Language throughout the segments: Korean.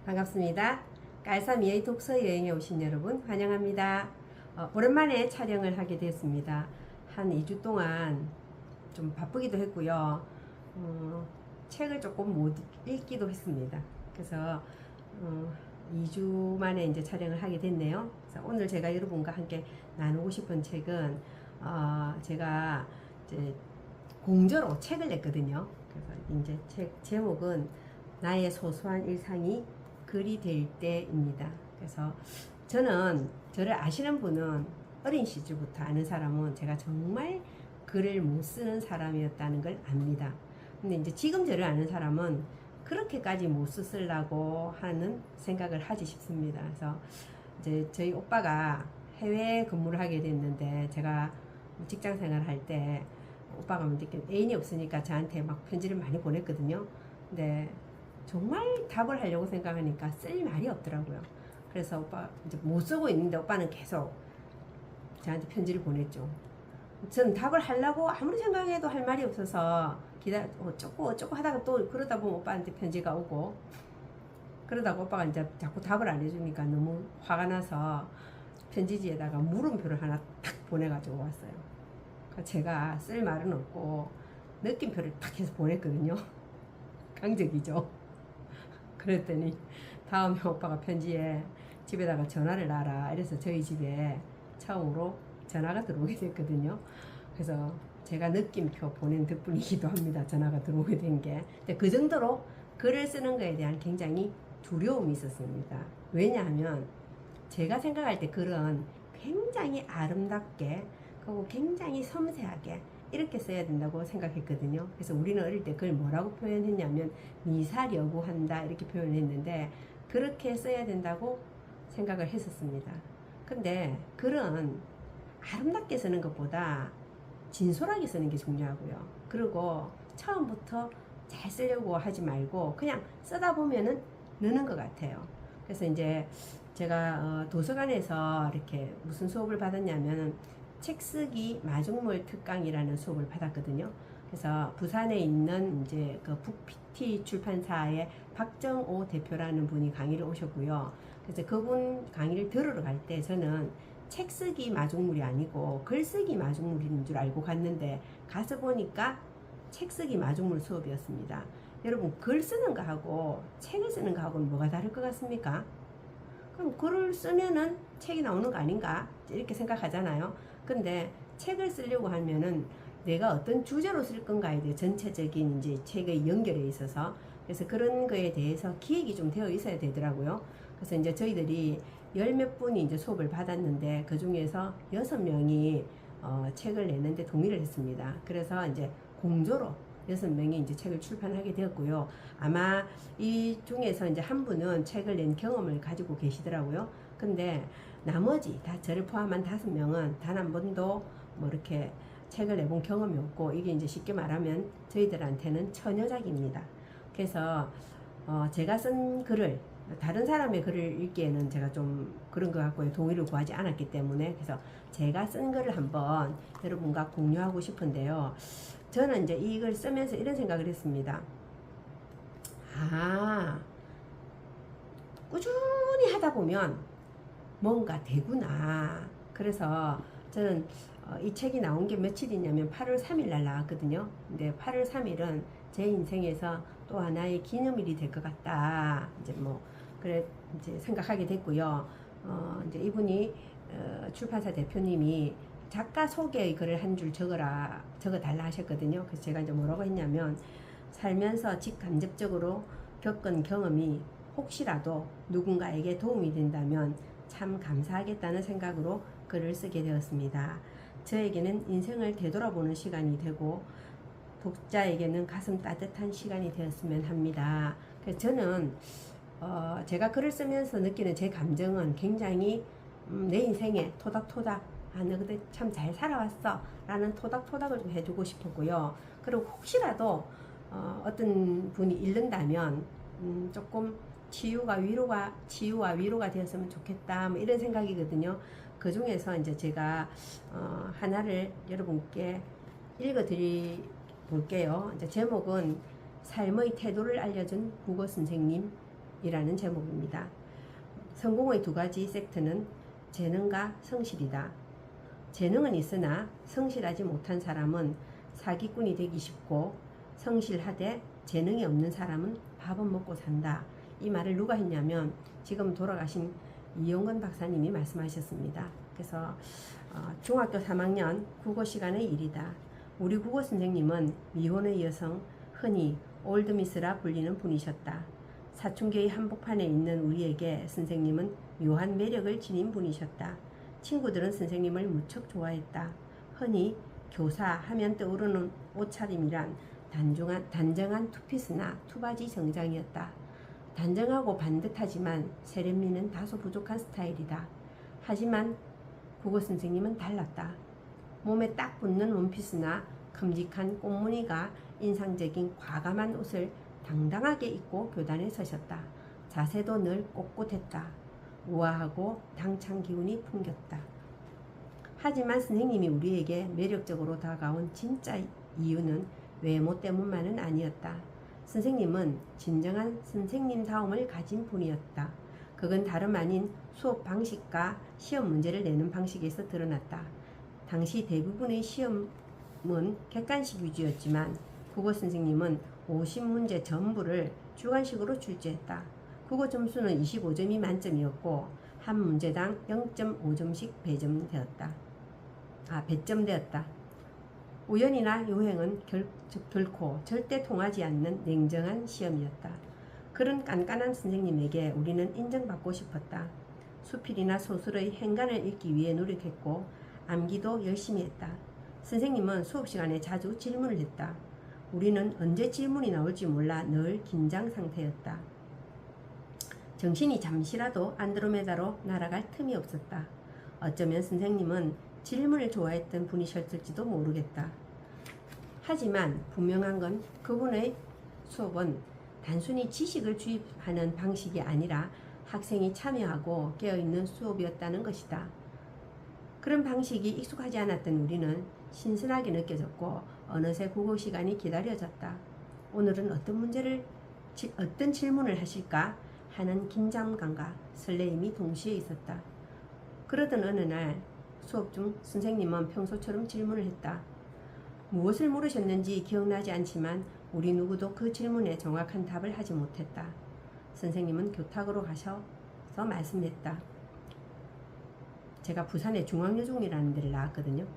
반갑습니다. 깔쌈이의 독서 여행에 오신 여러분 환영합니다. 오랜만에 촬영을 하게 되었습니다. 한 2주 동안 좀 바쁘기도 했고요. 책을 조금 못 읽기도 했습니다. 그래서 2주 만에 이제 촬영을 하게 됐네요. 그래서 오늘 제가 여러분과 함께 나누고 싶은 책은 제가 이제 공저로 책을 냈거든요. 그래서 이제 책 제목은 나의 소소한 일상이 글이 될 때입니다. 그래서 저는 저를 아시는 분은 어린 시절부터 아는 사람은 제가 정말 글을 못 쓰는 사람이었다는 걸 압니다. 근데 이제 지금 저를 아는 사람은 그렇게까지 못 쓰려고 하는 생각을 하지 싶습니다. 그래서 이제 저희 오빠가 해외 근무를 하게 됐는데 제가 직장 생활을 할 때 오빠가 애인이 없으니까 저한테 막 편지를 많이 보냈거든요. 근데 정말 답을 하려고 생각하니까 쓸 말이 없더라고요. 그래서 오빠 이제 못 쓰고 있는데 오빠는 계속 저한테 편지를 보냈죠. 저는 답을 하려고 아무리 생각해도 할 말이 없어서 어쩌고 하다가 또 그러다 보면 오빠한테 편지가 오고, 그러다가 오빠가 이제 자꾸 답을 안 해주니까 너무 화가 나서 편지지에다가 물음표를 하나 탁 보내가지고 왔어요. 그러니까 제가 쓸 말은 없고 느낌표를 탁 해서 보냈거든요. 강적이죠. 그랬더니 다음에 오빠가 편지에 집에다가 전화를 놔라 이래서 저희 집에 처음으로 전화가 들어오게 됐거든요. 그래서 제가 느낌표 보낸 덕분이기도 합니다. 전화가 들어오게 된 게. 그 정도로 글을 쓰는 거에 대한 굉장히 두려움이 있었습니다. 왜냐하면 제가 생각할 때 글은 굉장히 아름답게, 그리고 굉장히 섬세하게 이렇게 써야 된다고 생각했거든요. 그래서 우리는 어릴 때 그걸 뭐라고 표현했냐면 미사여구한다 이렇게 표현했는데, 그렇게 써야 된다고 생각을 했었습니다. 근데 글은 아름답게 쓰는 것보다 진솔하게 쓰는 게 중요하고요. 그리고 처음부터 잘 쓰려고 하지 말고 그냥 쓰다 보면은 느는 것 같아요. 그래서 이제 제가 도서관에서 이렇게 무슨 수업을 받았냐면 책쓰기 마중물 특강이라는 수업을 받았거든요. 그래서 부산에 있는 이제 그 북PT 출판사의 박정호 대표라는 분이 강의를 오셨고요. 그래서 그분 강의를 들으러 갈 때 저는 책쓰기 마중물이 아니고 글쓰기 마중물인 줄 알고 갔는데, 가서 보니까 책쓰기 마중물 수업이었습니다. 여러분, 글 쓰는 거하고 책을 쓰는 거하고는 뭐가 다를 것 같습니까? 그럼 글을 쓰면은 책이 나오는 거 아닌가? 이렇게 생각하잖아요. 근데 책을 쓰려고 하면은 내가 어떤 주제로 쓸 건가에 대해 전체적인 이제 책의 연결에 있어서, 그래서 그런 거에 대해서 기획이 좀 되어 있어야 되더라고요. 그래서 이제 저희들이 열 몇 분이 이제 수업을 받았는데 그 중에서 6명이 책을 내는데 동의를 했습니다. 그래서 이제 공조로 6명이 이제 책을 출판하게 되었고요. 아마 이 중에서 이제 한 분은 책을 낸 경험을 가지고 계시더라고요. 근데 나머지 다 저를 포함한 5명은 단 한 번도 뭐 이렇게 책을 내본 경험이 없고, 이게 이제 쉽게 말하면 저희들한테는 처녀작입니다. 그래서 제가 쓴 글을 다른 사람의 글을 읽기에는 제가 좀 그런 것 같고요. 동의를 구하지 않았기 때문에. 그래서 제가 쓴 글을 한번 여러분과 공유하고 싶은데요. 저는 이제 이걸 쓰면서 이런 생각을 했습니다. 꾸준히 하다 보면 뭔가 되구나. 그래서 저는 이 책이 나온 게 며칠이냐면 8월 3일 날 나왔거든요. 근데 8월 3일은 제 인생에서 또 하나의 기념일이 될 것 같다. 이제 뭐 그래 이제 생각하게 됐고요. 이제 이분이 출판사 대표님이 작가 소개의 글을 한 줄 적어달라 하셨거든요. 그래서 제가 이제 뭐라고 했냐면, 살면서 직간접적으로 겪은 경험이 혹시라도 누군가에게 도움이 된다면 참 감사하겠다는 생각으로 글을 쓰게 되었습니다. 저에게는 인생을 되돌아보는 시간이 되고 독자에게는 가슴 따뜻한 시간이 되었으면 합니다. 그래서 저는 제가 글을 쓰면서 느끼는 제 감정은 굉장히 내 인생에 토닥토닥 너 그때 참 잘 살아왔어 라는 토닥토닥을 좀 해주고 싶었고요. 그리고 혹시라도 어떤 분이 읽는다면 조금 치유와 위로가 되었으면 좋겠다, 뭐 이런 생각이거든요. 그 중에서 이제 제가 하나를 여러분께 읽어드리 볼게요. 이제 제목은 삶의 태도를 알려준 국어 선생님 이라는 제목입니다. 성공의 두 가지 섹트는 재능과 성실이다. 재능은 있으나 성실하지 못한 사람은 사기꾼이 되기 쉽고, 성실하되 재능이 없는 사람은 밥은 먹고 산다. 이 말을 누가 했냐면 지금 돌아가신 이용건 박사님이 말씀하셨습니다. 그래서 중학교 3학년 국어 시간의 일이다. 우리 국어 선생님은 미혼의 여성, 흔히 올드미스라 불리는 분이셨다. 사춘기의 한복판에 있는 우리에게 선생님은 묘한 매력을 지닌 분이셨다. 친구들은 선생님을 무척 좋아했다. 흔히 교사 하면 떠오르는 옷차림이란 단정한 투피스나 투바지 정장이었다. 단정하고 반듯하지만 세련미는 다소 부족한 스타일이다. 하지만 국어 선생님은 달랐다. 몸에 딱 붙는 원피스나 큼직한 꽃무늬가 인상적인 과감한 옷을 당당하게 입고 교단에 서셨다. 자세도 늘 꼿꼿했다. 우아하고 당찬 기운이 풍겼다. 하지만 선생님이 우리에게 매력적으로 다가온 진짜 이유는 외모 때문만은 아니었다. 선생님은 진정한 선생님다움을 가진 분이었다. 그건 다름 아닌 수업 방식과 시험 문제를 내는 방식에서 드러났다. 당시 대부분의 시험은 객관식 위주였지만 국어 선생님은 50문제 전부를 주관식으로 출제했다. 국어 점수는 25점이 만점이었고 한 문제당 0.5점씩 배점되었다. 우연이나 요행은 결코 절대 통하지 않는 냉정한 시험이었다. 그런 깐깐한 선생님에게 우리는 인정받고 싶었다. 수필이나 소설의 행간을 읽기 위해 노력했고 암기도 열심히 했다. 선생님은 수업 시간에 자주 질문을 했다. 우리는 언제 질문이 나올지 몰라 늘 긴장 상태였다. 정신이 잠시라도 안드로메다로 날아갈 틈이 없었다. 어쩌면 선생님은 질문을 좋아했던 분이셨을지도 모르겠다. 하지만 분명한 건 그분의 수업은 단순히 지식을 주입하는 방식이 아니라 학생이 참여하고 깨어있는 수업이었다는 것이다. 그런 방식이 익숙하지 않았던 우리는 신선하게 느껴졌고 어느새 국어 시간이 기다려졌다. 오늘은 어떤 질문을 하실까 하는 긴장감과 설레임이 동시에 있었다. 그러던 어느 날 수업 중 선생님은 평소처럼 질문을 했다. 무엇을 물으셨는지 기억나지 않지만 우리 누구도 그 질문에 정확한 답을 하지 못했다. 선생님은 교탁으로 가셔서 말씀했다. 제가 부산의 중앙여중이라는 데를 나왔거든요.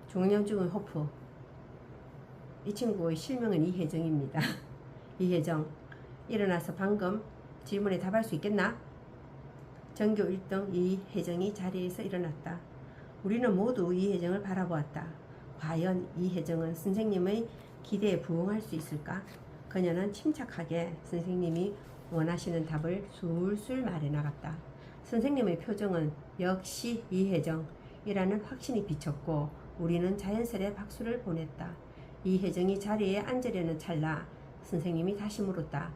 중앙여중의 호프. 이 친구의 실명은 이혜정입니다. 이혜정, 일어나서 방금 질문에 답할 수 있겠나? 전교 1등 이혜정이 자리에서 일어났다. 우리는 모두 이혜정을 바라보았다. 과연 이혜정은 선생님의 기대에 부응할 수 있을까? 그녀는 침착하게 선생님이 원하시는 답을 술술 말해나갔다. 선생님의 표정은 역시 이혜정이라는 확신이 비쳤고 우리는 자연스레 박수를 보냈다. 이혜정이 자리에 앉으려는 찰나 선생님이 다시 물었다.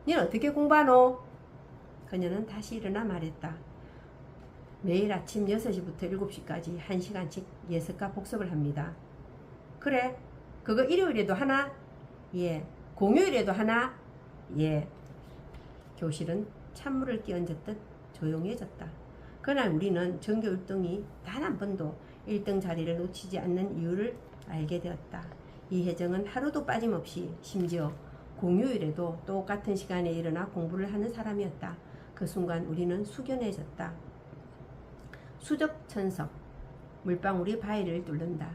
너는 어떻게 공부하노? 그녀는 다시 일어나 말했다. 매일 아침 6시부터 7시까지 1시간씩 예습과 복습을 합니다. 그래? 그거 일요일에도 하나? 예. 공휴일에도 하나? 예. 교실은 찬물을 끼얹었듯 조용해졌다. 그날 우리는 전교 1등이 단 한 번도 1등 자리를 놓치지 않는 이유를 알게 되었다. 이혜정은 하루도 빠짐없이 심지어 공휴일에도 똑같은 시간에 일어나 공부를 하는 사람이었다. 그 순간 우리는 숙연해졌다. 수적천석, 물방울이 바위를 뚫는다.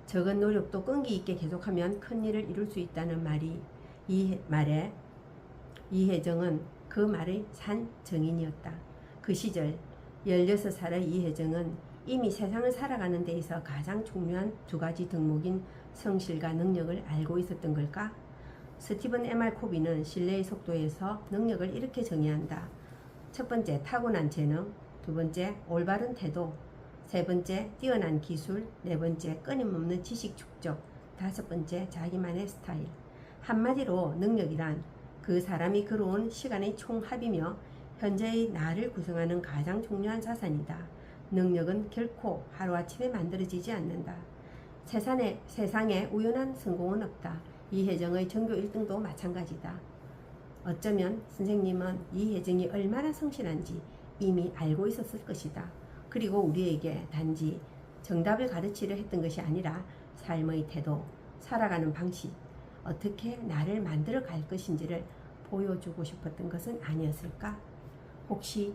적은 노력도 끈기 있게 계속하면 큰 일을 이룰 수 있다는 말에 이혜정은 그 말의 산 증인이었다. 그 시절 16살의 이혜정은 이미 세상을 살아가는 데 있어 가장 중요한 두 가지 덕목인 성실과 능력을 알고 있었던 걸까? 스티븐 M.R. 코비는 신뢰의 속도에서 능력을 이렇게 정의한다. 첫 번째, 타고난 재능. 두 번째, 올바른 태도. 세 번째, 뛰어난 기술. 네 번째, 끊임없는 지식 축적. 다섯 번째, 자기만의 스타일. 한마디로 능력이란 그 사람이 걸어온 시간의 총합이며 현재의 나를 구성하는 가장 중요한 자산이다. 능력은 결코 하루아침에 만들어지지 않는다. 세상에 우연한 성공은 없다. 이혜정의 전교 1등도 마찬가지다. 어쩌면 선생님은 이혜정이 얼마나 성실한지 이미 알고 있었을 것이다. 그리고 우리에게 단지 정답을 가르치려 했던 것이 아니라 삶의 태도, 살아가는 방식, 어떻게 나를 만들어 갈 것인지를 보여주고 싶었던 것은 아니었을까? 혹시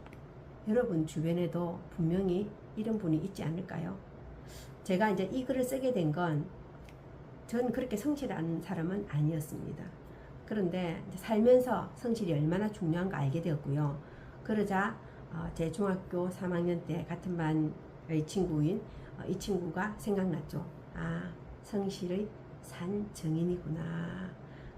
여러분 주변에도 분명히 이런 분이 있지 않을까요? 제가 이제 이 글을 쓰게 된 건 전 그렇게 성실한 사람은 아니었습니다. 그런데 살면서 성실이 얼마나 중요한가 알게 되었고요. 그러자 제 중학교 3학년 때 같은 반의 친구인 이 친구가 생각났죠. 아, 성실의 산증인이구나.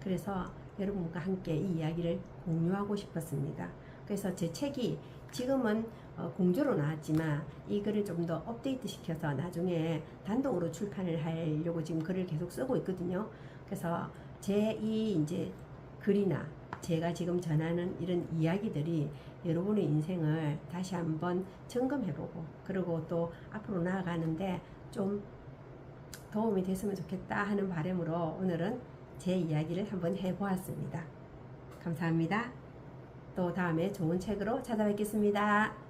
그래서 여러분과 함께 이 이야기를 공유하고 싶었습니다. 그래서 제 책이 지금은 공조로 나왔지만 이 글을 좀 더 업데이트 시켜서 나중에 단독으로 출판을 하려고 지금 글을 계속 쓰고 있거든요. 그래서 제 이 이제 글이나 제가 지금 전하는 이런 이야기들이 여러분의 인생을 다시 한번 점검해보고 그리고 또 앞으로 나아가는데 좀 도움이 됐으면 좋겠다 하는 바람으로 오늘은 제 이야기를 한번 해보았습니다. 감사합니다. 또 다음에 좋은 책으로 찾아뵙겠습니다.